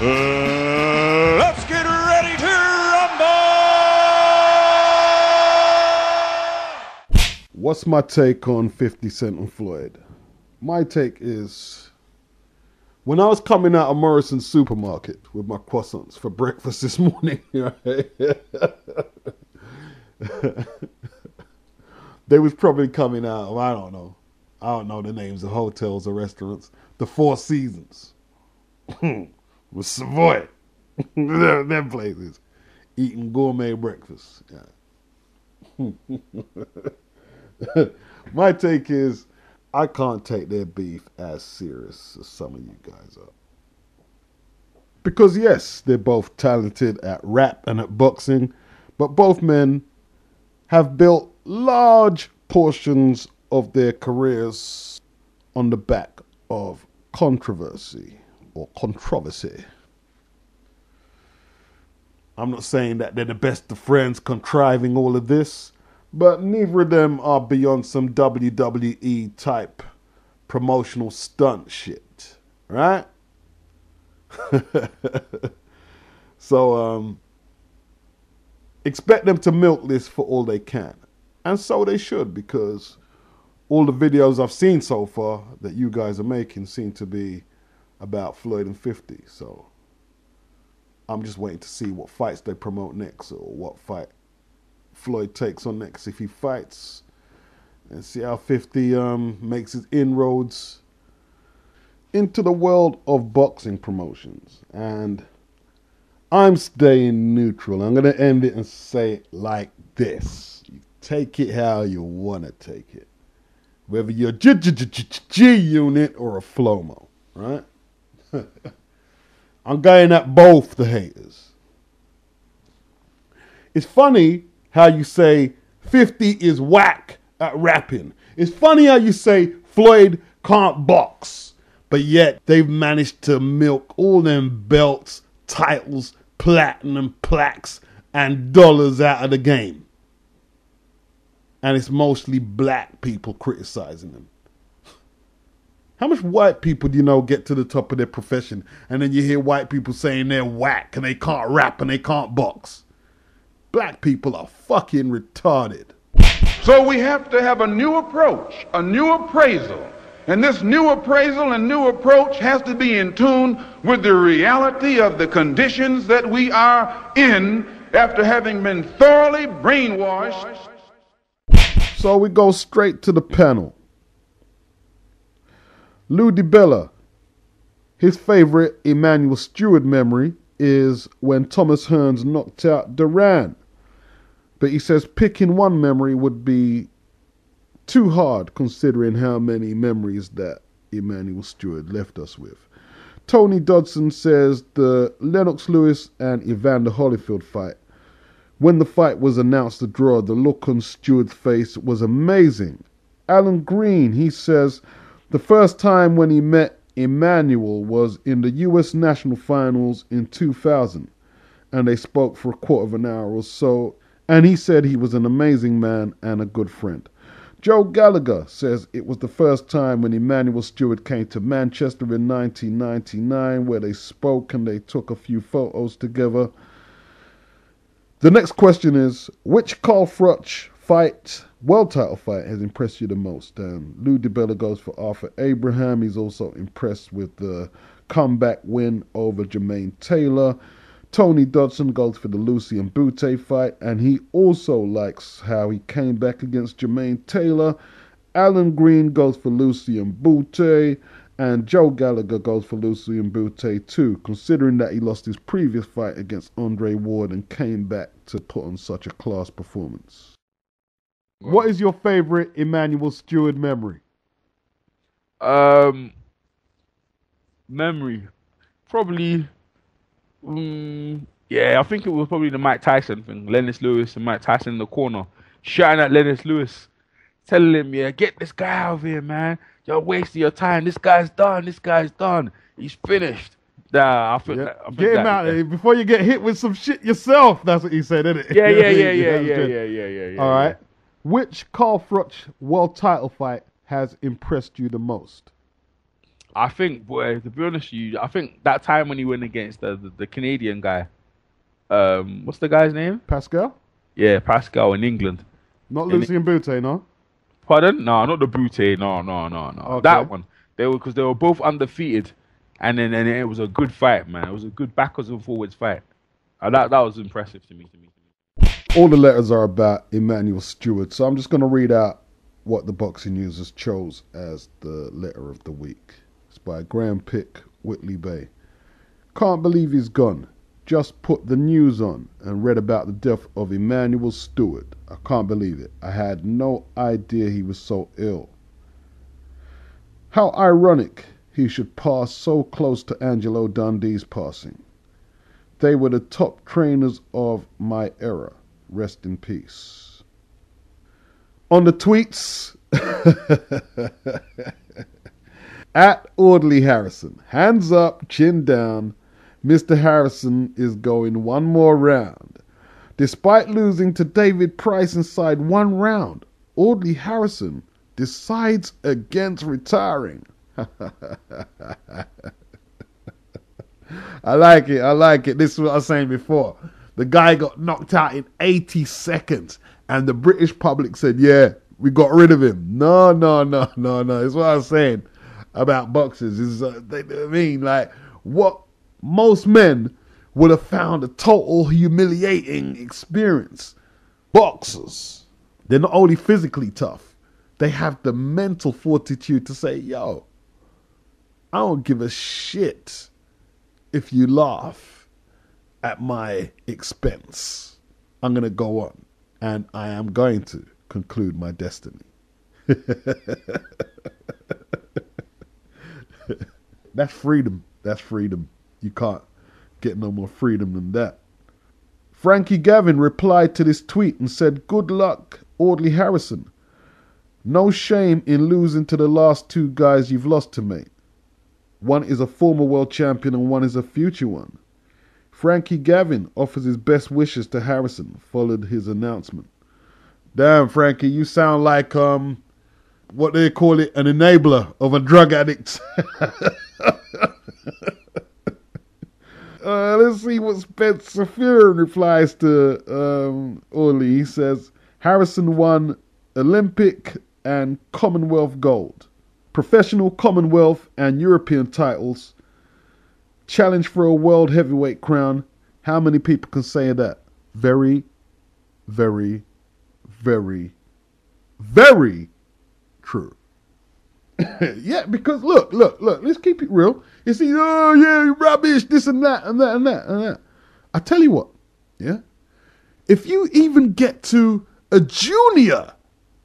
Let's get ready to rumble! What's my take on 50 Cent and Floyd? My take is, when I was coming out of Morrison's supermarket with my croissants for breakfast this morning, right? They was probably coming out of, I don't know the names of hotels or restaurants, the Four Seasons, with Savoy, them places, eating gourmet breakfast. Yeah. My take is, I can't take their beef as serious as some of you guys are. Because yes, they're both talented at rap and at boxing, but both men have built large portions of their careers on the back of controversy or controversy. I'm not saying that they're the best of friends contriving all of this, but neither of them are beyond some WWE type promotional stunt shit, right? So, expect them to milk this for all they can. And so they should, because all the videos I've seen so far that you guys are making seem to be about Floyd and 50. So I'm just waiting to see what fights they promote next, or what fight Floyd takes on next if he fights, and see how 50 makes his inroads into the world of boxing promotions. And I'm staying neutral. I'm going to end it and say it like this. You take it how you want to take it. Whether you're G unit or a Flomo, right? I'm going at both the haters. It's funny how you say 50 is whack at rapping. It's funny how you say Floyd can't box, but yet they've managed to milk all them belts, titles, platinum plaques, and dollars out of the game. And it's mostly black people criticizing them. How much white people do you know get to the top of their profession, and then you hear white people saying they're whack and they can't rap and they can't box? Black people are fucking retarded. So we have to have a new approach, a new appraisal. And this new appraisal and new approach has to be in tune with the reality of the conditions that we are in after having been thoroughly brainwashed. So we go straight to the panel. Lou DiBella, his favorite Emmanuel Stewart memory is when Thomas Hearns knocked out Duran. But he says picking one memory would be too hard considering how many memories that Emmanuel Stewart left us with. Tony Dodson says the Lennox Lewis and Evander Holyfield fight. When the fight was announced a draw, the look on Stewart's face was amazing. Alan Green, he says the first time when he met Emmanuel was in the US National Finals in 2000, and they spoke for a quarter of an hour or so, and he said he was an amazing man and a good friend. Joe Gallagher says it was the first time when Emmanuel Stewart came to Manchester in 1999, where they spoke and they took a few photos together. The next question is, which Carl Froch fight, world title fight, has impressed you the most? Lou DiBella goes for Arthur Abraham. He's also impressed with the comeback win over Jermaine Taylor. Tony Dodson goes for the Lucy and Bute fight, and he also likes how he came back against Jermaine Taylor. Alan Green goes for Lucy and Bute, and Joe Gallagher goes for Lucy and Bute too, considering that he lost his previous fight against Andre Ward and came back to put on such a class performance. What is your favorite Emmanuel Stewart memory? Memory, probably. Yeah, I think it was probably the Mike Tyson thing. Lennox Lewis and Mike Tyson in the corner, shouting at Lennox Lewis, telling him, "Yeah, get this guy out of here, man. You're wasting your time. This guy's done. This guy's done. He's finished." I think get him out of here before you get hit with some shit yourself. That's what he said, isn't it? Yeah. All right. Which Carl Froch world title fight has impressed you the most? I think, boy, to be honest with you, I think that time when he went against the Canadian guy, what's the guy's name? Pascal? Yeah, Pascal in England. Not In- Lucy and Bute, no? Pardon? No, not the Brute. No. Okay. That one. Because they were both undefeated, and then it was a good fight, man. It was a good backwards and forwards fight. That was impressive to me. All the letters are about Emmanuel Stewart, so I'm just going to read out what the Boxing Users chose as the letter of the week. It's by Graham Pick, Whitley Bay. Can't believe he's gone. Just put the news on and read about the death of Emmanuel Stewart. I can't believe it. I had no idea he was so ill. How ironic he should pass so close to Angelo Dundee's passing. They were the top trainers of my era. Rest in peace. On the tweets, at Audley Harrison, hands up, chin down. Mr. Harrison is going one more round. Despite losing to David Price inside one round, Audley Harrison decides against retiring. I like it. This is what I was saying before. The guy got knocked out in 80 seconds, and the British public said, yeah, we got rid of him. No. It's what I was saying about boxers. Is what most men would have found a total humiliating experience. Boxers, they're not only physically tough, they have the mental fortitude to say, yo, I don't give a shit if you laugh at my expense. I'm going to go on, and I am going to conclude my destiny. That's freedom. You can't get no more freedom than that. Frankie Gavin replied to this tweet and said, good luck, Audley Harrison. No shame in losing to the last two guys you've lost to, mate. One is a former world champion and one is a future one. Frankie Gavin offers his best wishes to Harrison, followed his announcement. Damn, Frankie, you sound like, what they call it, an enabler of a drug addict. Let's see what Spencer Fury replies to Audley. He says, Harrison won Olympic and Commonwealth gold, professional Commonwealth and European titles, challenge for a world heavyweight crown. How many people can say that? Very, very, very, very true. Yeah, because look, let's keep it real. You see, oh yeah, rubbish, this and that, and that, and that, and that. I tell you what, yeah, if you even get to a junior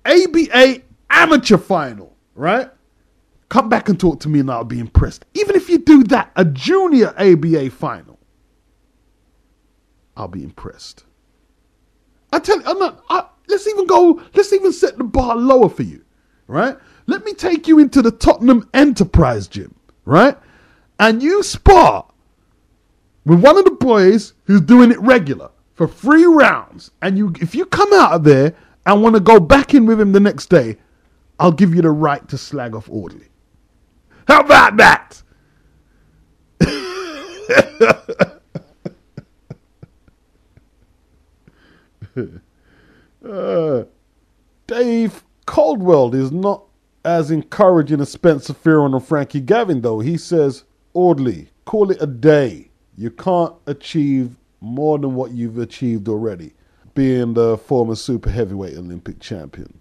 ABA amateur final, right? Come back and talk to me and I'll be impressed. Even if you do that, a junior ABA final, I'll be impressed. I tell you, let's even set the bar lower for you, right? Let me take you into the Tottenham Enterprise gym, right? And you spar with one of the boys who's doing it regular for 3 rounds. And if you come out of there and want to go back in with him the next day, I'll give you the right to slag off Audley. How about that? Dave Caldwell is not as encouraging as Spencer Fearon or Frankie Gavin, though. He says, Audley, call it a day. You can't achieve more than what you've achieved already, being the former super heavyweight Olympic champion.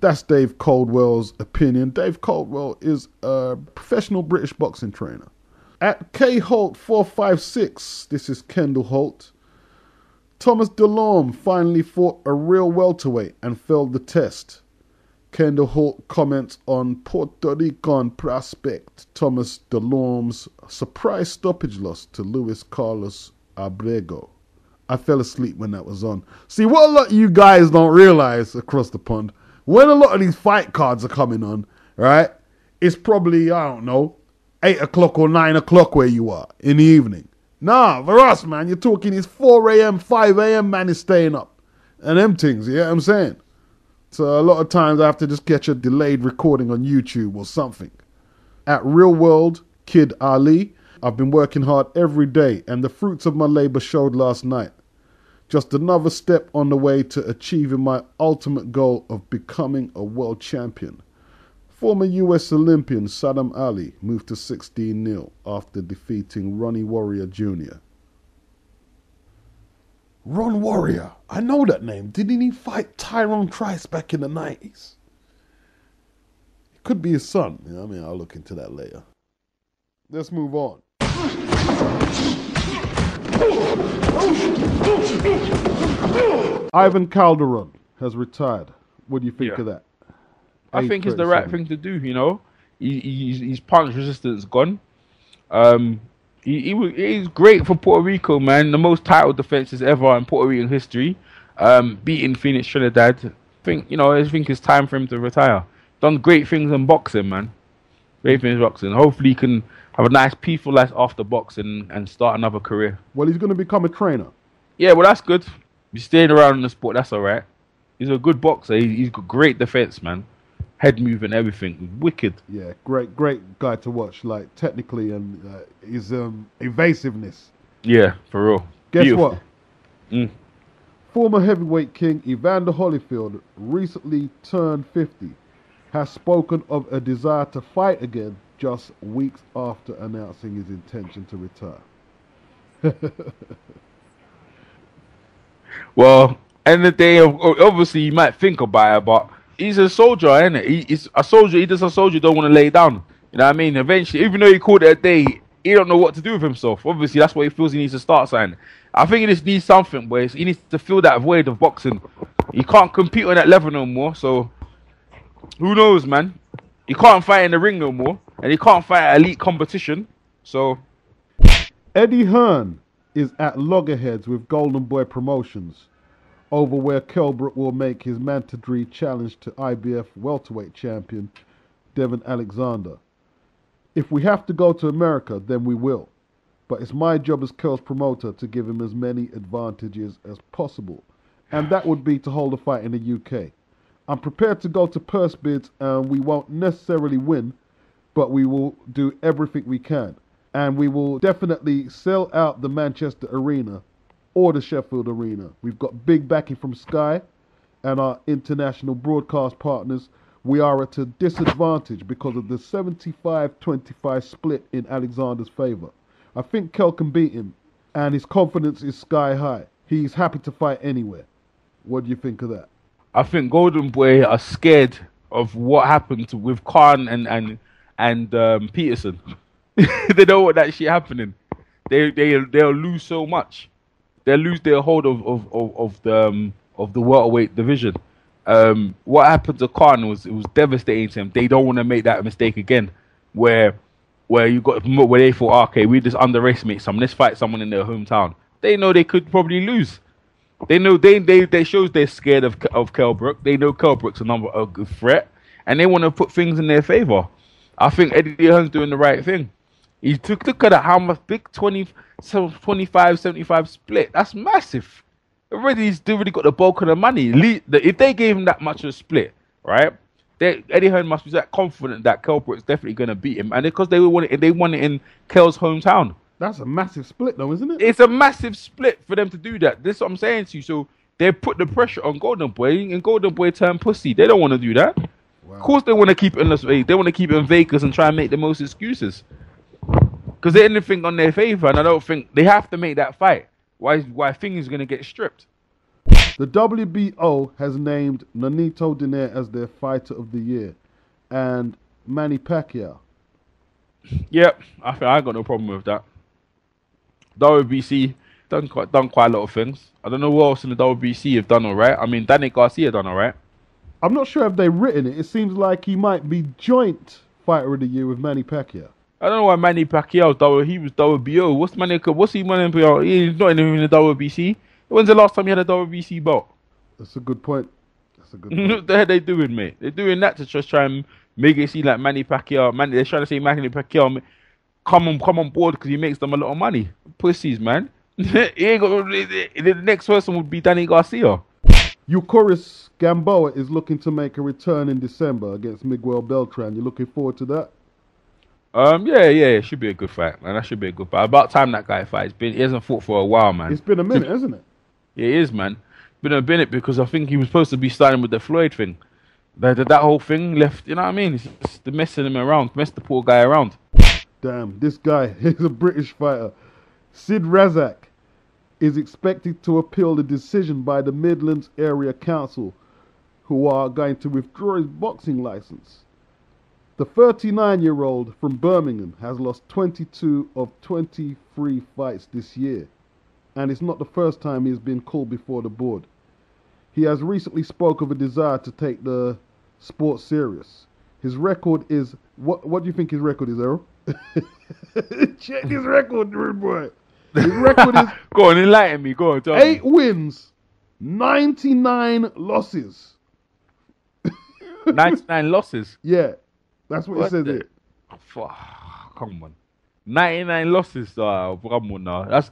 That's Dave Caldwell's opinion. Dave Caldwell is a professional British boxing trainer. At K Holt 456, this is Kendall Holt. Thomas Delorme finally fought a real welterweight and failed the test. Kendall Holt comments on Puerto Rican prospect Thomas Delorme's surprise stoppage loss to Luis Carlos Abrego. I fell asleep when that was on. See, what a lot of you guys don't realize across the pond, when a lot of these fight cards are coming on, right, it's probably, I don't know, 8 o'clock or 9 o'clock where you are in the evening. Nah, for us, man, you're talking it's 4 a.m., 5 a.m., man is staying up. And them things, you know what I'm saying? So a lot of times I have to just catch a delayed recording on YouTube or something. At Real World Kid Ali, I've been working hard every day and the fruits of my labor showed last night. Just another step on the way to achieving my ultimate goal of becoming a world champion. Former US Olympian Saddam Ali moved to 16-0 after defeating Ronnie Warrior Jr. Ron Warrior, I know that name. Didn't he fight Tyrone Trice back in the 90s? It could be his son. You know what I mean? I'll look into that later. Let's move on. Ivan Calderon has retired. What do you think of that? I think it's the right thing to do, you know. His punch resistance gone. He's great for Puerto Rico, man. The most title defenses ever in Puerto Rican history. Beating Phoenix Trinidad. I think it's time for him to retire. Done great things in boxing, man. Great things in boxing. Hopefully he can have a nice, peaceful life after boxing and start another career. Well, he's going to become a trainer. Yeah, well, that's good. He's staying around in the sport, that's all right. He's a good boxer. He's got great defense, man. Head moving, everything. Wicked. Yeah, great guy to watch, like, technically, and his evasiveness. Yeah, for real. Guess Beautiful. what? Former heavyweight king Evander Holyfield, recently turned 50, has spoken of a desire to fight again just weeks after announcing his intention to retire. Well, end of the day, obviously, you might think about it, but he's a soldier, isn't it? He's a soldier. He does a soldier don't want to lay down. You know what I mean? Eventually, even though he called it a day, he don't know what to do with himself. Obviously, that's what he feels he needs to start signing. I think he just needs something where he needs to fill that void of boxing. He can't compete on that level no more, so who knows, man? He can't fight in the ring no more, and he can't fight at elite competition, so... Eddie Hearn is at loggerheads with Golden Boy Promotions over where Kell Brook will make his mandatory challenge to IBF welterweight champion Devin Alexander. If we have to go to America, then we will. But it's my job as Kell's promoter to give him as many advantages as possible. And that would be to hold a fight in the UK. I'm prepared to go to purse bids and we won't necessarily win, but we will do everything we can. And we will definitely sell out the Manchester Arena or the Sheffield Arena. We've got big backing from Sky and our international broadcast partners. We are at a disadvantage because of the 75-25 split in Alexander's favour. I think Kell can beat him, and his confidence is sky high. He's happy to fight anywhere. What do you think of that? I think Golden Boy are scared of what happened with Khan and Peterson. They don't want that shit happening. They'll lose so much. They'll lose their hold of the welterweight division. What happened to Khan was devastating to him. They don't want to make that mistake again, where they thought, okay, we just underestimate someone. Let's fight someone in their hometown. They know they could probably lose. They know they shows they're scared of Kell Brook. They know Kell Brook's a good threat, and they want to put things in their favor. I think Eddie Hearn's doing the right thing. He look at that, how much big 25-75 split. That's massive. He's already got the bulk of the money. If they gave him that much of a split, right? Eddie Hearn must be that confident that Kell Brook's definitely going to beat him, and because they want it in Kell's hometown. That's a massive split, though, isn't it? It's a massive split for them to do that. This is what I'm saying to you. So they put the pressure on Golden Boy, and Golden Boy turned pussy. They don't want to do that. Wow. Of course, they want to keep it in Las Vegas. They want to keep it in Vegas and try and make the most excuses. Because they didn't think on their favor, and I don't think they have to make that fight. Why things are going to get stripped? The WBO has named Nonito Donaire as their fighter of the year, and Manny Pacquiao. Yep, I got no problem with that. WBC done quite a lot of things. I don't know what else in the WBC have done alright. I mean, Danny Garcia done alright. I'm not sure if they've written it. It seems like he might be joint fighter of the year with Manny Pacquiao. I don't know why Manny Pacquiao he was WBO. What's he Manny Pacquiao? He's not even in the WBC. When's the last time he had a WBC belt? That's a good point. What the hell are they doing, mate? They're doing that to just try and make it seem like Manny Pacquiao. They're trying to say Manny Pacquiao come on board because he makes them a lot of money. Pussies, man. The next person would be Danny Garcia. Eucurus Gamboa is looking to make a return in December against Miguel Beltran. You looking forward to that? Yeah, it should be a good fight, man. That should be a good fight. About time that guy fights. He hasn't fought for a while, man. It's been a minute, hasn't it? Yeah, it is, man. Been a minute because I think he was supposed to be starting with the Floyd thing. That whole thing left, you know what I mean? It's just messing him around, messed the poor guy around. Damn, this guy is a British fighter. Sid Razak is expected to appeal the decision by the Midlands Area Council, who are going to withdraw his boxing license. The 39-year-old from Birmingham has lost 22 of 23 fights this year, and it's not the first time he has been called before the board. He has recently spoke of a desire to take the sport serious. His record is... What do you think his record is, Errol? Check his record, rude boy. His record is... Go on, enlighten me. Go on, tell me. 8 wins, 99 losses. 99 losses? Yeah, that's what he says here. Come on. 99 losses, come on now. That's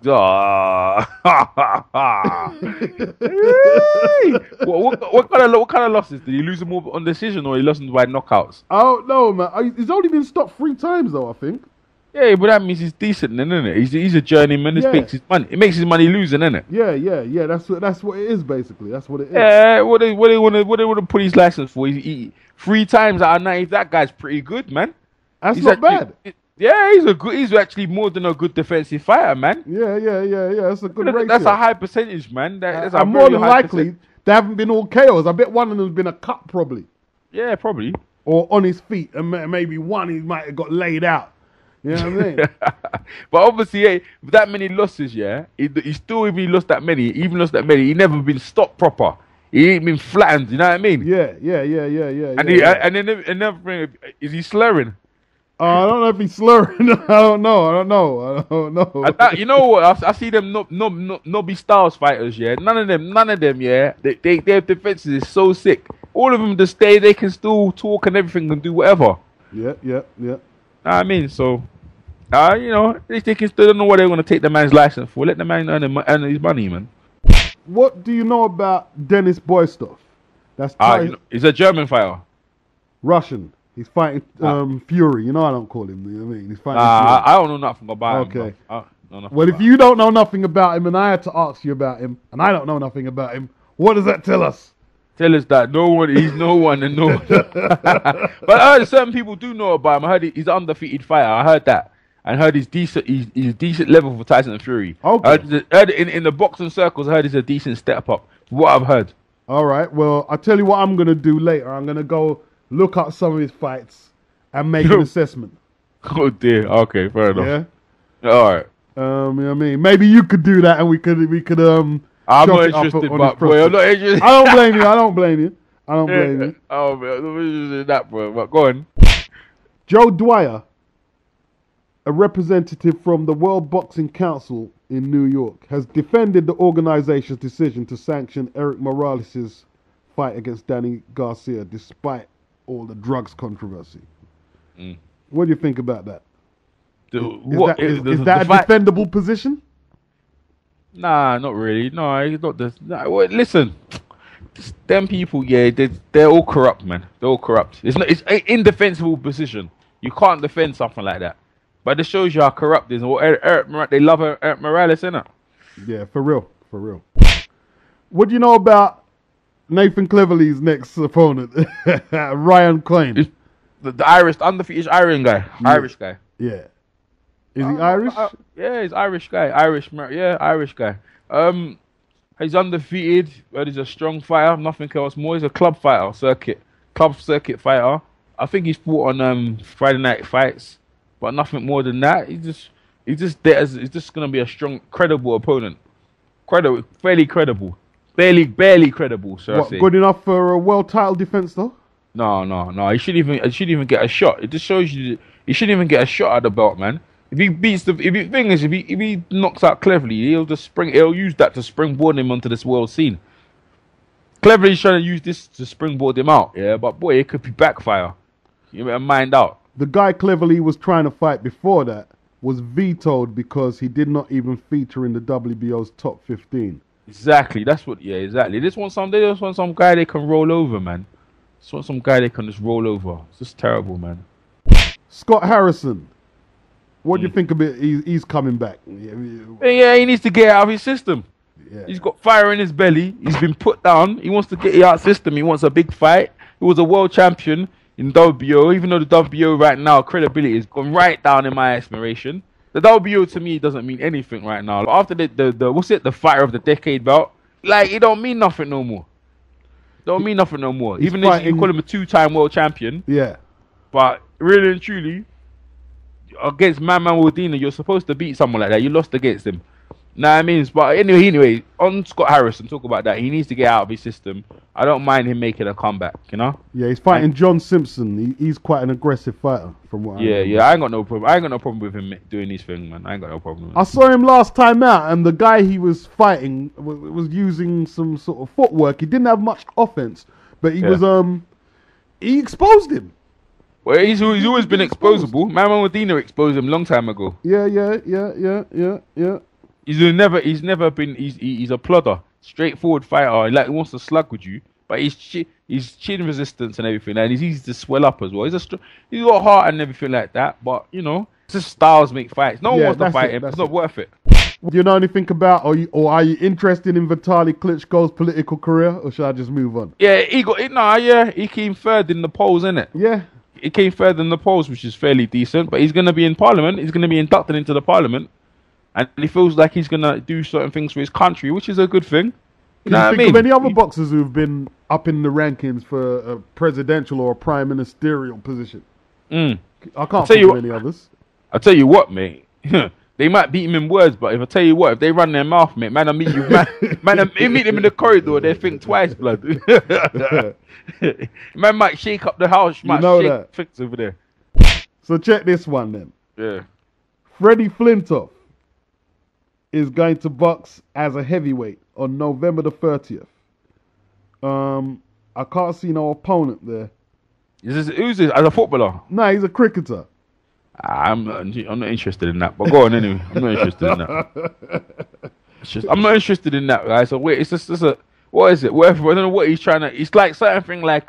what kind of losses? Did he lose them all on decision or he lost them by knockouts? I don't know, man. He's only been stopped 3 times though, I think. Yeah, but that means he's decent, then, isn't it? He's a journeyman. This makes his money. It makes his money losing, isn't it? Yeah. That's what it is basically. That's what it is. Yeah. What they want to put his license for? He 3 times out of 9. That guy's pretty good, man. That's not bad. Yeah, he's actually more than a good defensive fighter, man. Yeah. That's a good ratio. That's a high percentage, man. That's and more than likely, they haven't been all KOs. I bet one of them's been a cut, probably. Yeah, probably. Or on his feet, and maybe one he might have got laid out. You know what I mean? But obviously, with that many losses, yeah, he still even lost that many. He never been stopped proper. He ain't been flattened. You know what I mean? Yeah. And then another thing, is he slurring? I don't know if he's slurring. I don't know. You know what? I see them Nobby Styles fighters, yeah. None of them, yeah. Their defenses is so sick. All of them just stay. They can still talk and everything and do whatever. Yeah. I mean, so, they can still don't know what they're going to take the man's license for. Let the man earn his money, man. What do you know about Dennis Boystov? That's he's a German fighter. Russian. He's fighting Fury. You know I don't call him. You know what I mean? He's fighting Fury. I don't know nothing about him. Okay. Well, if you don't know nothing about him and I had to ask you about him and I don't know nothing about him, what does that tell us? Tell us that he's no one and no one. But I heard certain people do know about him. I heard he's an undefeated fighter. I heard that. And heard he's decent. He's a decent level for Tyson Fury. Okay. I heard in the boxing circles, I heard he's a decent step up. From what I've heard. All right. Well, I'll tell you what I'm going to do later. I'm going to go look up some of his fights and make an assessment. Oh dear. Okay, fair enough. Yeah. All right. You know what I mean? Maybe you could do that and we could I'm not interested, but boy, I'm not interested. I don't blame you. I don't blame you. Oh man, I'm not interested in that, bro. But go on. Joe Dwyer, a representative from the World Boxing Council in New York, has defended the organization's decision to sanction Erik Morales' fight against Danny Garcia despite all the drugs controversy. What do you think about that? Is that a defendable position? Nah, not really. No, it's not this. Nah, well, listen, them people, yeah, they're all corrupt, man. They're all corrupt. It's an indefensible position. You can't defend something like that. But it shows you how corrupt it is. They love Erik Morales, innit? Yeah, for real. What do you know about Nathan Cleverly's next opponent, Ryan Coyne? The Irish, undefeated Irish guy. Yeah. Irish guy. Yeah. Is he Irish? Yeah, he's Irish guy. Irish guy. He's undefeated, but he's a strong fighter. Nothing else more. He's a club fighter, club circuit fighter. I think he's fought on Friday night fights, but nothing more than that. He's just gonna be a strong, credible opponent. Fairly credible. Barely credible. So good enough for a world title defense though? No. He shouldn't even get a shot. It just shows you he shouldn't even get a shot at the belt, man. If he knocks out Cleverly, he'll use that to springboard him onto this world scene. Cleverly's trying to use this to springboard him out, yeah. But boy, it could be backfire. You better mind out. The guy Cleverly was trying to fight before that was vetoed because he did not even feature in the WBO's top 15. Exactly. Exactly. They just want some guy they can roll over, man. Just want some guy they can just roll over. It's just terrible, man. Scott Harrison What do you think of it? He's coming back. Yeah, he needs to get out of his system. Yeah. He's got fire in his belly. He's been put down. He wants to get out of his system. He wants a big fight. He was a world champion in WBO, even though the WBO right now credibility has gone right down in my estimation. The WBO to me doesn't mean anything right now. After the fighter of the decade belt, like it don't mean nothing no more. Don't mean nothing no more. Even if you call him a 2-time world champion. Yeah. But really and truly, against Wadena, you're supposed to beat someone like that. You lost against him. Know what I mean? But anyway, on Scott Harrison, talk about that. He needs to get out of his system. I don't mind him making a comeback, you know? Yeah, he's fighting John Simpson. He's quite an aggressive fighter, from what I know. Yeah, I ain't got no problem. I ain't got no problem with him doing his thing, man. I ain't got no problem with I saw him last time out, and the guy he was fighting was using some sort of footwork. He didn't have much offense, but he he exposed him. Well, he's always been exposable. Wadena exposed him a long time ago. Yeah. He's a plodder, straightforward fighter. Like he wants to slug with you, but he's chin resistance and everything, and he's easy to swell up as well. He's got heart and everything like that, but you know, it's just styles make fights. No one wants to fight him. It's not worth it. Do you know anything about, or are you interested in Vitaly Klitschko's political career, or should I just move on? Yeah, he came third in the polls, innit? Yeah. He came third in the polls, which is fairly decent, but he's going to be in parliament. He's going to be inducted into the parliament. And he feels like he's going to do certain things for his country, which is a good thing. You know what I mean? Think of any other boxers who've been up in the rankings for a presidential or a prime ministerial position? I can't think of any others. I'll tell you what, mate. They might beat him in words, but if they run their mouth, mate, man, meet him in the corridor, they think twice, blood. Man might shake up the house, shake things over there. So check this one then. Yeah. Freddie Flintoff is going to box as a heavyweight on November the 30th. I can't see no opponent there. Who's this? As a footballer? No, he's a cricketer. I'm not interested in that. But go on anyway. I'm not interested in that. I'm not interested in that, guys. So wait, it's just what is it? Whatever. I don't know what he's trying to. It's like certain thing like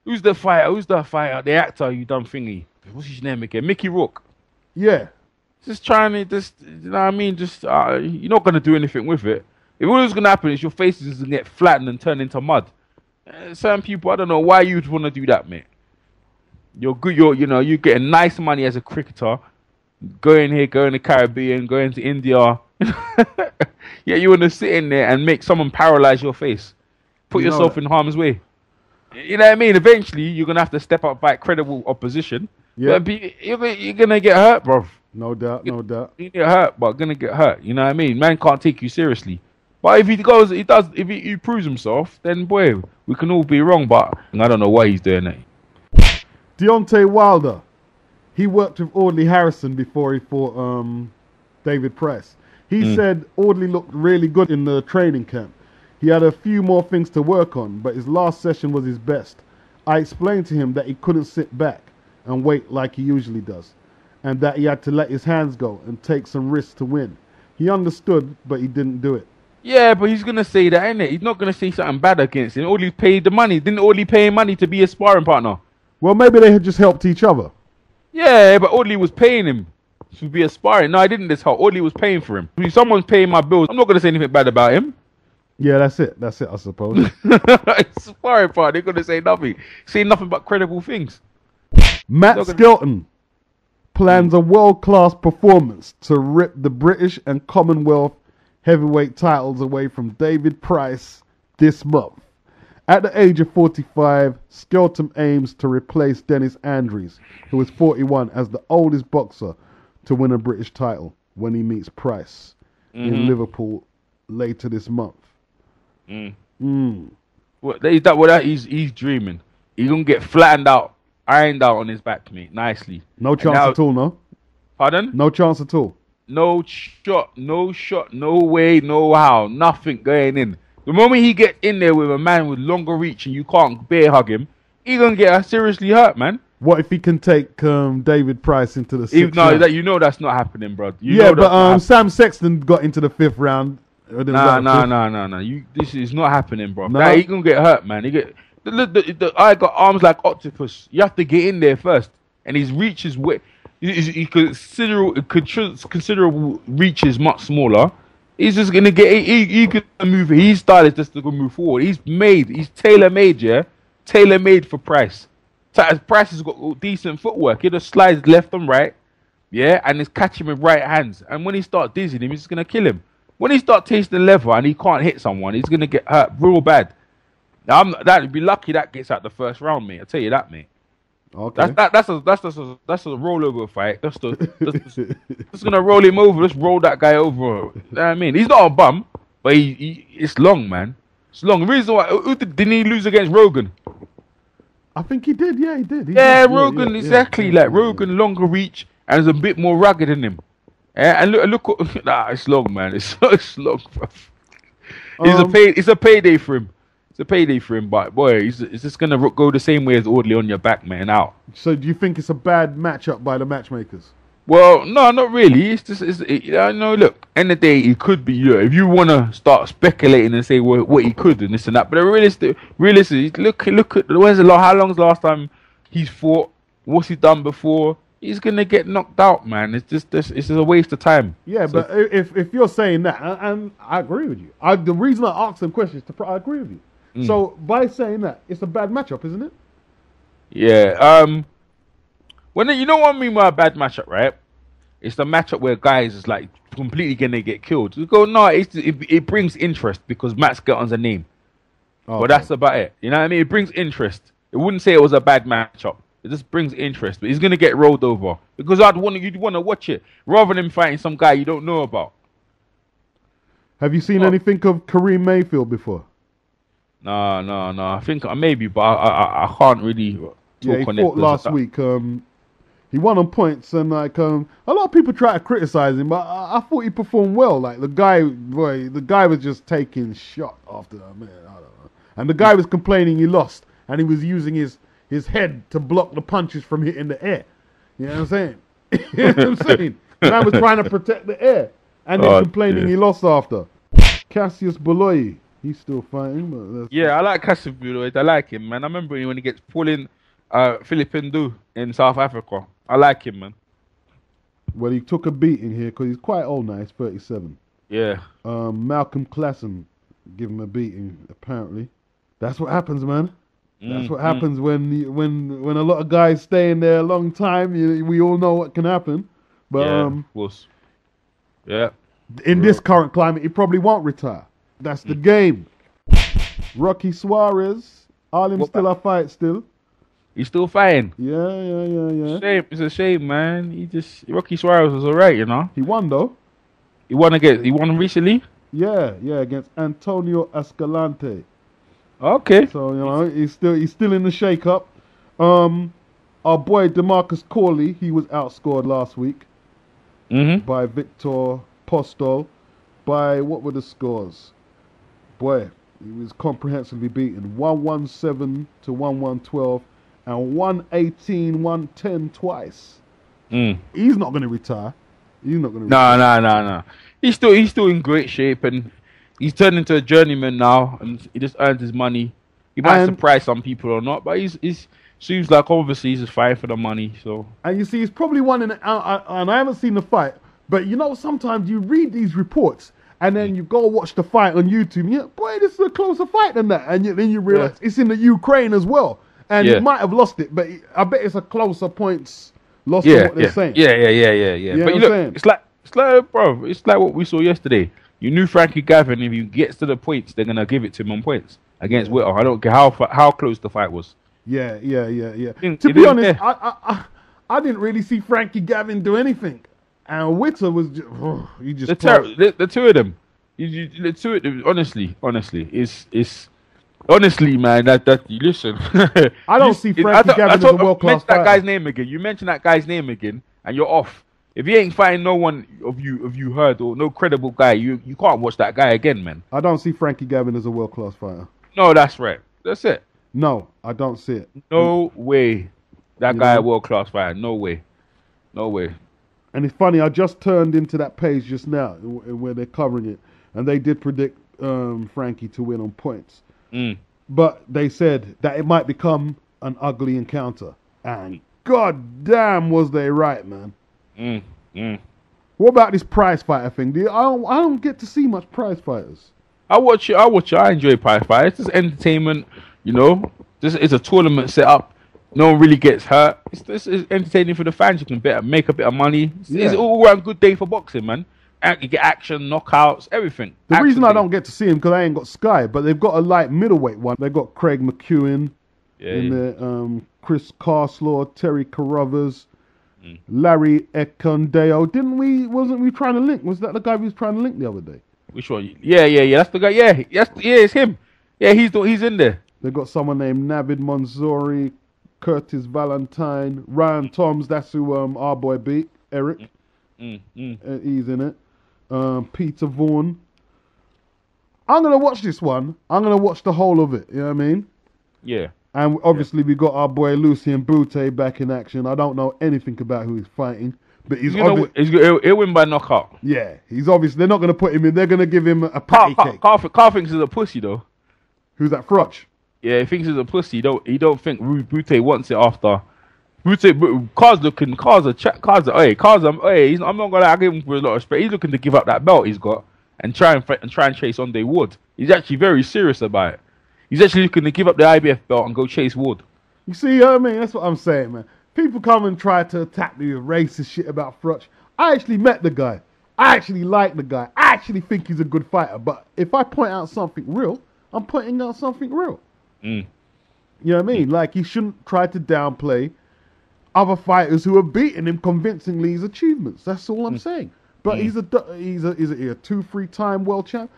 who's the fighter? Who's the fighter? The actor you done thingy. What's his name again? Mickey Rourke. Yeah. Just trying to you know what I mean? Just you're not gonna do anything with it. If all that's gonna happen is your face is gonna get flattened and turn into mud. Certain people, I don't know why you'd want to do that, mate. You're good. You're getting nice money as a cricketer. Going here, going to Caribbean, going to India. Yeah, you want to sit in there and make someone paralyze your face, put yourself in harm's way. You know what I mean? Eventually, you're gonna have to step up by credible opposition. Yeah, you're gonna get hurt, bro. No doubt. You get hurt, but gonna get hurt. You know what I mean? Man can't take you seriously. But if he proves himself, then boy, we can all be wrong. But I don't know why he's doing it. Deontay Wilder, he worked with Audley Harrison before he fought David Price. He said Audley looked really good in the training camp. He had a few more things to work on, but his last session was his best. I explained to him that he couldn't sit back and wait like he usually does, and that he had to let his hands go and take some risks to win. He understood, but he didn't do it. Yeah, but he's going to say that, innit? He's not going to say something bad against him. Audley paid the money. Didn't Audley pay him money to be a sparring partner? Well, maybe they had just helped each other. Yeah, but Audley was paying him to be a sparring. No, I didn't just help. Audley was paying for him. If someone's paying my bills, I'm not going to say anything bad about him. Yeah, that's it, I suppose. Sparring partner, they're going to say nothing. Say nothing but credible things. Matt Skelton plans a world-class performance to rip the British and Commonwealth heavyweight titles away from David Price this month. At the age of 45, Skelton aims to replace Dennis Andrews, who is 41, as the oldest boxer to win a British title when he meets Price in Liverpool later this month. He's dreaming. He's going to get flattened out, ironed out on his back, mate, nicely. No chance at all, no? Pardon? No chance at all. No shot, no way, no how, nothing going in. The moment he gets in there with a man with longer reach and you can't bear hug him, he's going to get seriously hurt, man. What if he can take David Price into the sixth round? That's not happening, bro. But Sam Sexton got into the fifth round. Nah. This is not happening, bro. Nah, he's going to get hurt, man. I got arms like octopus. You have to get in there first. And his reach is way... he considerable reach is much smaller. He's just gonna get. He can move. His style is just to move forward. He's tailor made. Yeah, tailor made for Price. Price has got decent footwork. He just slides left and right. Yeah, and he's catching with right hands. And when he starts dizzying him, he's just gonna kill him. When he starts tasting leather and he can't hit someone, he's gonna get hurt real bad. Now, that'd be lucky that gets out the first round, mate. I tell you that, mate. Okay. That's a rollover fight. That's gonna roll him over. Just roll that guy over. You know what I mean? He's not a bum, but it's long, man. It's long. The reason why didn't he lose against Rogan? I think he did. Yeah, he did. Rogan exactly. Rogan longer reach and is a bit more rugged than him. Yeah, and look, it's long, man. It's long, bro. It's a payday for him. It's a payday for him, but boy, it's just gonna go the same way as Audley on your back, man. Out. So, do you think it's a bad matchup by the matchmakers? Well, no, not really. It's just, look, end of the day, it could be, if you want to start speculating and say what he could and this and that, but realistically, look at, how long's the last time he's fought? What's he done before? He's going to get knocked out, man. It's just a waste of time. Yeah, so, but if you're saying that, and I agree with you. The reason I asked them questions, I agree with you. So, by saying that, it's a bad matchup, isn't it? Yeah, what I mean by a bad matchup, right? It's the matchup where guys is like completely gonna get killed. You go, no, it brings interest because Matt Skelton's a name. Okay. But that's about it. You know what I mean? It brings interest. It wouldn't say it was a bad matchup. It just brings interest. But he's gonna get rolled over because you'd want to watch it rather than fighting some guy you don't know about. Have you seen anything of Kareem Mayfield before? No. I think maybe, but I can't really talk on it. He fought last week. He won on points, and a lot of people try to criticize him, but I thought he performed well. Like the guy was just taking shot after that, man. I don't know. And the guy was complaining he lost, and he was using his head to block the punches from hitting the air. You know what I'm saying? You know what I'm saying? The guy was trying to protect the air, and then complaining he lost after. Cassius Boloyi, he's still fighting, but I like Cassius Boloyi. I like him, man. I remember when he gets pulled in Philip Ndu in South Africa. I like him, man. Well, he took a beating here because he's quite old now. He's 37. Yeah. Malcolm Klassen gave him a beating, apparently. That's what happens, man. That's what happens when a lot of guys stay in there a long time. We all know what can happen. But of course. Yeah. In this current climate, he probably won't retire. That's the game. Rocky Suarez, still a fight still. He's still fighting. Yeah. It's a shame, man. Rocky Suarez was alright, you know. He won though. He won recently. Yeah, against Antonio Escalante. Okay. So he's still in the shake-up. Our boy DeMarcus Corley, he was outscored last week by Victor Postol. By what were the scores? Boy, he was comprehensively beaten. 117 to 1112. And 118, 110 twice. He's not going to retire. No. He's still in great shape, and he's turned into a journeyman now, and he just earns his money. He might surprise some people or not, but he's seems like obviously he's just fighting for the money. So. And you see, he's probably won and I haven't seen the fight, but sometimes you read these reports. And then you go watch the fight on YouTube. Yeah, boy, this is a closer fight than that. And then you realize it's in the Ukraine as well. And he might have lost it, but I bet it's a closer points loss than what they're saying. Yeah. You but look, it's like, bro, it's like what we saw yesterday. You knew Frankie Gavin, if he gets to the points, they're gonna give it to him on points against Whittaker. I don't care how close the fight was. Yeah. To be honest, I didn't really see Frankie Gavin do anything. And Whittaker was just the two of them. The two of them, honestly, it's honestly, man. That you listen. I don't see Frankie Gavin as a world class fighter. That guy's name again. You mention that guy's name again, and you're off. If he ain't fighting no one of you heard or no credible guy, you can't watch that guy again, man. I don't see Frankie Gavin as a world class fighter. No, that's right. That's it. No, I don't see it. No way. That guy a world class fighter. No way. And it's funny, I just turned into that page just now where they're covering it, and they did predict Frankie to win on points. But they said that it might become an ugly encounter. And god damn, was they right, man. What about this prize fighter thing? I don't get to see much prize fighters. I watch it. I enjoy prize fights. It's entertainment, you know. This is a tournament set up. No one really gets hurt. This is entertaining for the fans. You can make a bit of money. It's all around good day for boxing, man. You get action, knockouts, everything. The reason I don't get to see him because I ain't got Sky, but they've got a light middleweight one. They've got Craig McEwen in there, Chris Carslaw, Terry Carruthers, Larry Ekondeo. Wasn't we trying to link? Was that the guy we was trying to link the other day? Which one? Yeah. That's the guy. Yeah, it's him. Yeah, he's in there. They've got someone named Navid Manzouri, Curtis Valentine, Ryan Toms. That's who our boy beat, Eric. He's in it. Peter Vaughan. I'm going to watch this one. I'm going to watch the whole of it. You know what I mean? Yeah. And obviously we got our boy Lucien Boutte back in action. I don't know anything about who he's fighting. But he'll win by knockout. Yeah. He's obviously... They're not going to put him in. They're going to give him a patty cake. Carl thinks he's a pussy, though. Who's that, Frotch? Yeah, he thinks he's a pussy. He don't think Boutte wants it after... Carl's I'm not gonna give him for a lot of respect. He's looking to give up that belt he's got and try and chase Andre Wood. He's actually very serious about it. He's actually looking to give up the IBF belt and go chase Wood. You see what I mean? That's what I'm saying, man. People come and try to attack the racist shit about Frotch. I actually met the guy. I actually like the guy. I actually think he's a good fighter. But if I point out something real, I'm pointing out something real. You know what I mean? Like, he shouldn't try to downplay other fighters who have beaten him convincingly his achievements. That's all I'm saying. But he's a 2-3-time world champ.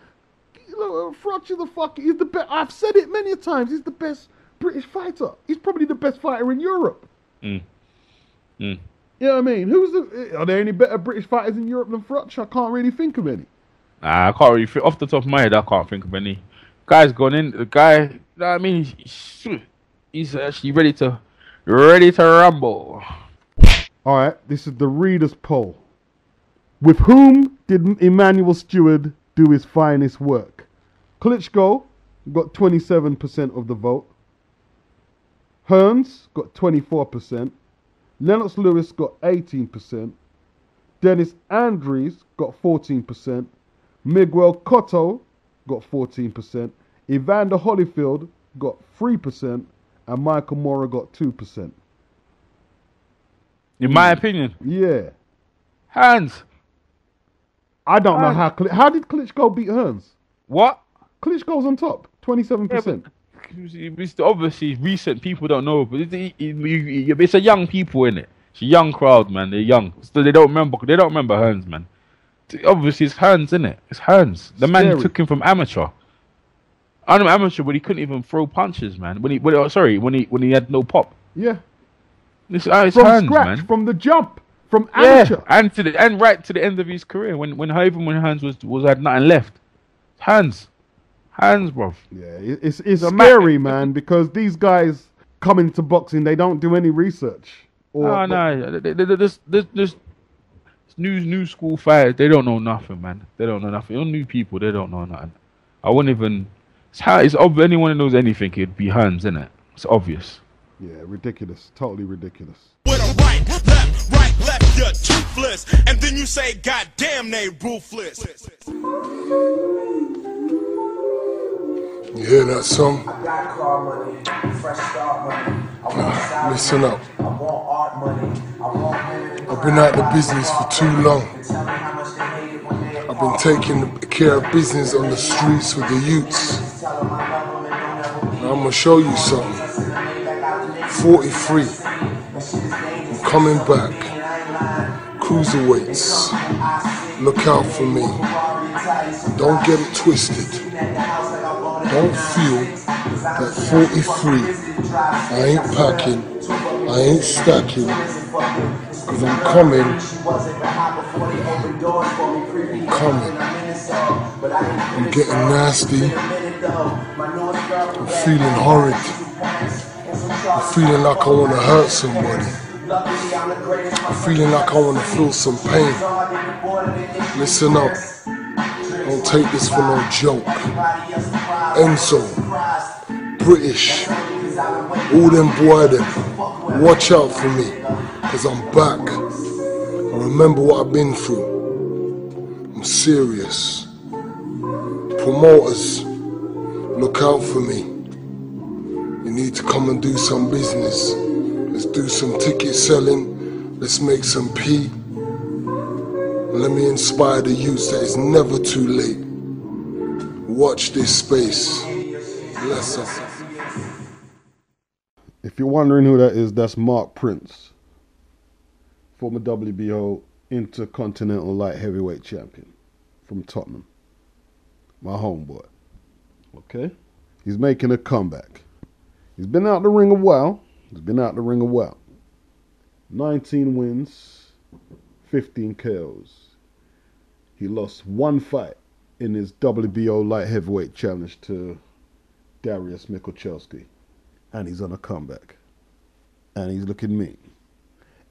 Frotch is he's the best. I've said it many times. He's the best British fighter. He's probably the best fighter in Europe. You know what I mean? Are there any better British fighters in Europe than Frotch? I can't really think of any. Nah, I can't really think. Off the top of my head, I can't think of any. Guy's gone in. The guy, you know what I mean? He's actually ready to rumble. All right, this is the reader's poll. With whom did Emmanuel Stewart do his finest work? Klitschko got 27% of the vote. Hearns got 24%. Lennox Lewis got 18%. Dennis Andrews got 14%. Miguel Cotto got 14%. Evander Holyfield got 3%. And Michael Mora got 2%. In my opinion. Yeah. Hearns. I don't know how did Klitschko beat Hearns? What? Klitschko's on top, 27%. It's obviously recent. People don't know, but it's a young people in it. It's a young crowd, man. They're young, so they don't remember. They don't remember Hearns, man. Obviously, it's Hearns, isn't it? It's Hearns. The man took him from amateur. I'm an amateur, but he couldn't even throw punches, man. When he had no pop. Yeah. It's from Hearns, scratch, man. From the jump, from amateur, and right to the end of his career. When Hearns had nothing left. Hearns, bro. Yeah, it's scary, man, because these guys come into boxing, they don't do any research. This new school fighters, they don't know nothing, man. They don't know nothing. All new people, they don't know nothing. I wouldn't even. It's obvious. Anyone who knows anything, it'd be Hearns, isn't it? It's obvious. Yeah, ridiculous. Totally ridiculous. With a right, left, you're toothless. And then you say, God damn, they ruthless. You hear that song? I got car money, fresh start money. Listen up. I want art money. I've been out of the business for too long. I've been taking care of business on the streets with the youths. Now I'm gonna show you something. 43. I'm coming back. Cruiserweights. Look out for me. Don't get it twisted. Don't feel that 43. I ain't packing. I ain't stacking. Cause I'm coming. I'm coming. I'm getting nasty. I'm feeling horrid. I'm feeling like I want to hurt somebody. I'm feeling like I want to feel some pain. Listen up. Don't take this for no joke. Enzo, British, all them boy them. Watch out for me, because I'm back. I remember what I've been through. I'm serious. Promoters, look out for me. You need to come and do some business. Let's do some ticket selling. Let's make some P. And let me inspire the youths that it's never too late. Watch this space. Bless us. If you're wondering who that is, that's Mark Prince, former WBO Intercontinental Light Heavyweight Champion from Tottenham. My homeboy. Okay? He's making a comeback. He's been out the ring a while. 19 wins, 15 KOs. He lost one fight in his WBO Light Heavyweight Challenge to Dariusz Michalczewski. And he's on a comeback. And he's looking mean.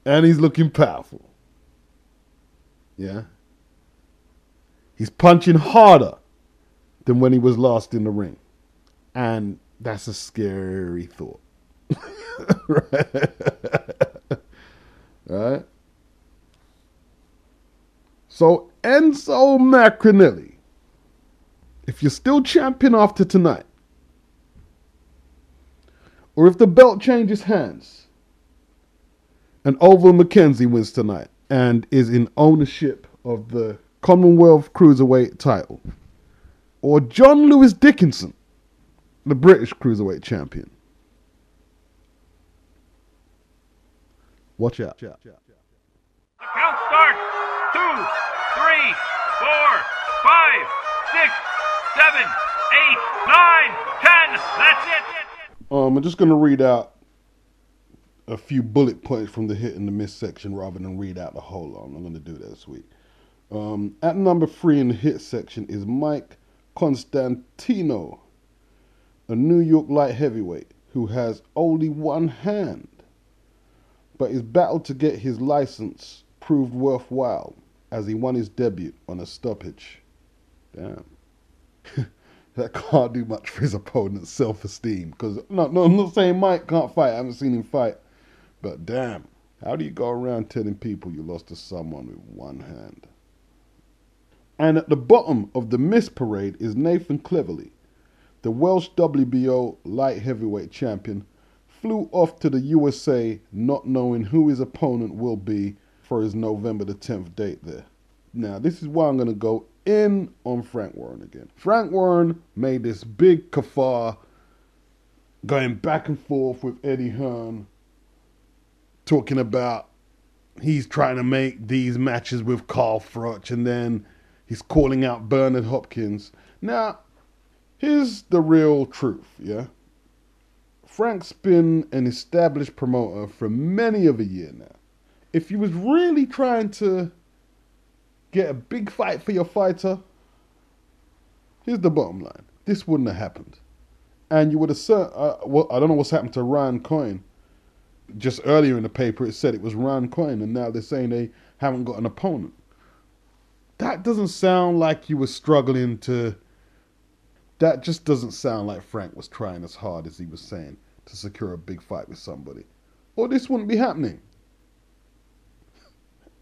And he's looking powerful. Yeah? He's punching harder than when he was last in the ring. And that's a scary thought. Right? So Enzo Macronelli, if you're still champion after tonight, or if the belt changes hands and Oval McKenzie wins tonight and is in ownership of the Commonwealth Cruiserweight title, or John Lewis Dickinson, the British Cruiserweight champion, watch out. The count starts. 2, 3, 4, 5, 6, 7, 8, 9, 10. That's it. I'm just going to read out a few bullet points from the hit and the miss section rather than read out the whole lot. I'm going to do that this week. At number 3 in the hit section is Mike Constantino, a New York light heavyweight who has only one hand, but his battle to get his license proved worthwhile as he won his debut on a stoppage. Damn. That can't do much for his opponent's self-esteem. Because, no, I'm not saying Mike can't fight. I haven't seen him fight. But damn, how do you go around telling people you lost to someone with one hand? And at the bottom of the miss parade is Nathan Cleverly, the Welsh WBO light heavyweight champion, flew off to the USA not knowing who his opponent will be for his November the 10th date there. Now, this is why I'm going to go in on Frank Warren again. Frank Warren made this big kafar going back and forth with Eddie Hearn, talking about he's trying to make these matches with Carl Froch, and then he's calling out Bernard Hopkins. Now, here's the real truth, yeah? Frank's been an established promoter for many of a year now. If you was really trying to get a big fight for your fighter, here's the bottom line. This wouldn't have happened. And you would have said, well, I don't know what's happened to Ryan Coyne. Just earlier in the paper, it said it was Ryan Coyne, and now they're saying they haven't got an opponent. That doesn't sound like you were struggling to... That just doesn't sound like Frank was trying as hard as he was saying to secure a big fight with somebody. Or this wouldn't be happening.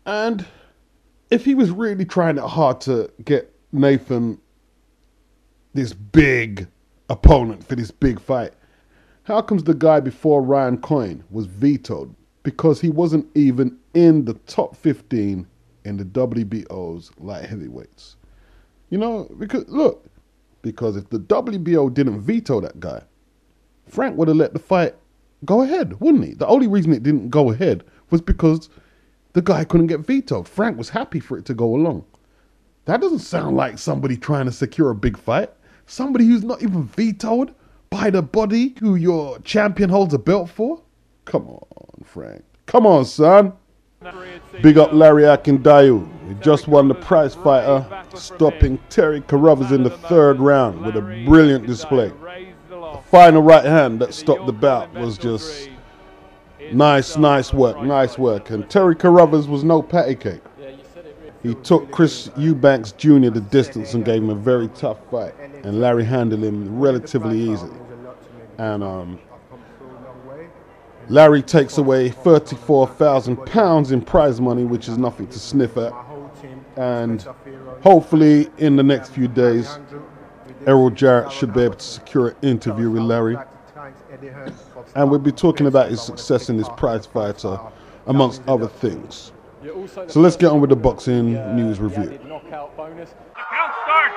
And if he was really trying it hard to get Nathan this big opponent for this big fight, how comes the guy before Ryan Coyne was vetoed? Because he wasn't even in the top 15 in the WBO's light heavyweights. You know, because if the WBO didn't veto that guy, Frank would have let the fight go ahead, wouldn't he? The only reason it didn't go ahead was because the guy couldn't get vetoed. Frank was happy for it to go along. That doesn't sound like somebody trying to secure a big fight. Somebody who's not even vetoed by the body who your champion holds a belt for? Come on, Frank. Come on, son. Big up Larry Akindayu. He just won the prize fighter, stopping Terry Carruthers in the third round with a brilliant display. The final right hand that stopped the bout was just nice work. And Terry Carruthers was no patty cake. He took Chris Eubanks Jr. the distance and gave him a very tough fight. And Larry handled him relatively easily. And Larry takes away £34,000 in prize money, which is nothing to sniff at. And hopefully in the next few days, Errol Jarrett should be able to secure an interview with Larry. And we'll be talking about his success in this prize fighter, amongst other things. So let's get on with the boxing news review. The count starts.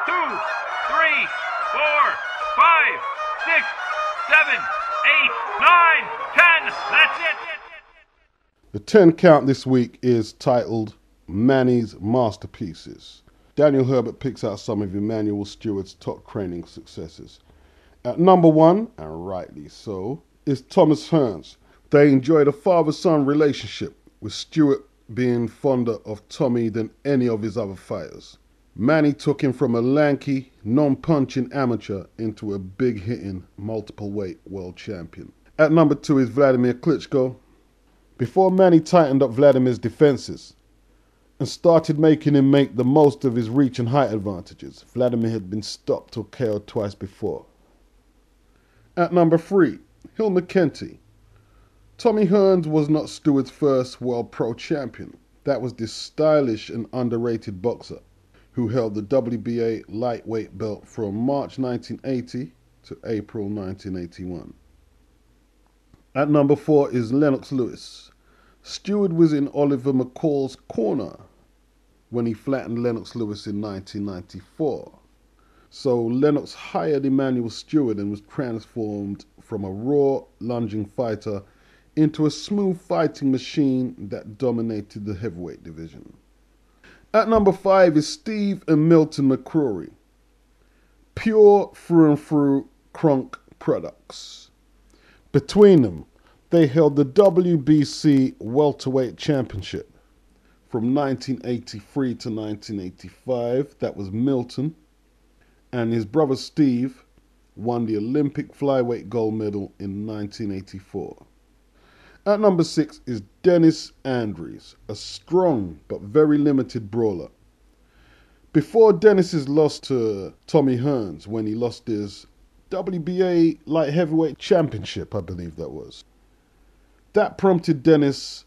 2, 3, 4, 5, 6, 7, 8, 9, 10. That's it. The 10 count this week is titled Manny's Masterpieces. Daniel Herbert picks out some of Emanuel Stewart's top training successes. At number 1, and rightly so, is Thomas Hearns. They enjoyed a father-son relationship, with Stewart being fonder of Tommy than any of his other fighters. Manny took him from a lanky, non-punching amateur into a big-hitting, multiple-weight world champion. At number 2 is Vladimir Klitschko. Before Manny tightened up Vladimir's defenses and started making him make the most of his reach and height advantages, Vladimir had been stopped or KO'd twice before. At number 3, Hill McKenty. Tommy Hearns was not Stewart's first world pro champion. That was this stylish and underrated boxer who held the WBA lightweight belt from March 1980 to April 1981. At number 4 is Lennox Lewis. Stewart was in Oliver McCall's corner when he flattened Lennox Lewis in 1994. So Lennox hired Emanuel Stewart and was transformed from a raw, lunging fighter into a smooth fighting machine that dominated the heavyweight division. At number 5 is Steve and Milton McCrory. Pure through and through Kronk products. Between them, they held the WBC welterweight championship. From 1983 to 1985, that was Milton. And his brother Steve won the Olympic flyweight gold medal in 1984. At number 6 is Dennis Andries, a strong but very limited brawler. Before Dennis's loss to Tommy Hearns, when he lost his WBA light heavyweight championship, I believe that was, that prompted Dennis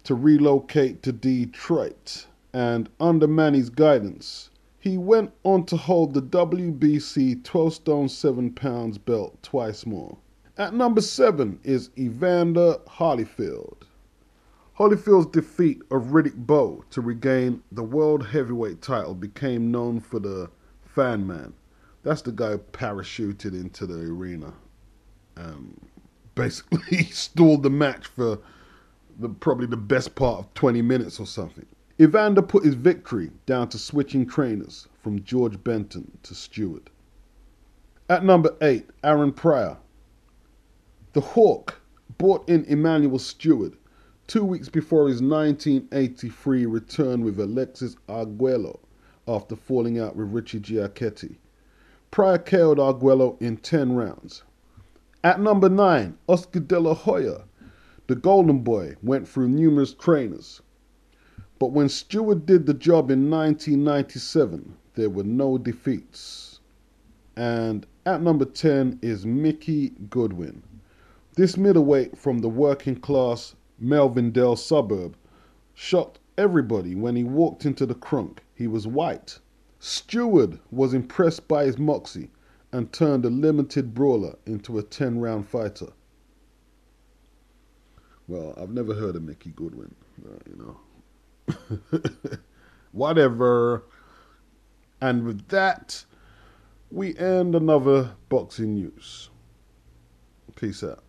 to relocate to Detroit, and under Manny's guidance, he went on to hold the WBC 12 stone 7 pounds belt twice more. At number 7 is Evander Holyfield. Holyfield's defeat of Riddick Bowe to regain the world heavyweight title became known for the Fan Man. That's the guy who parachuted into the arena. Basically stalled the match for probably the best part of 20 minutes or something. Evander put his victory down to switching trainers from George Benton to Stewart. At number 8, Aaron Pryor. The Hawk brought in Emanuel Stewart 2 weeks before his 1983 return with Alexis Arguello after falling out with Richie Giacchetti. Pryor KO'd Arguello in 10 rounds. At number 9, Oscar De La Hoya. The Golden Boy went through numerous trainers. But when Stewart did the job in 1997, there were no defeats. And at number 10 is Mickey Goodwin. This middleweight from the working class Melvindale suburb shocked everybody when he walked into the crunk. He was white. Stewart was impressed by his moxie and turned a limited brawler into a 10-round fighter. Well, I've never heard of Mickey Goodwin, Whatever. And with that, we end another boxing news. Peace out.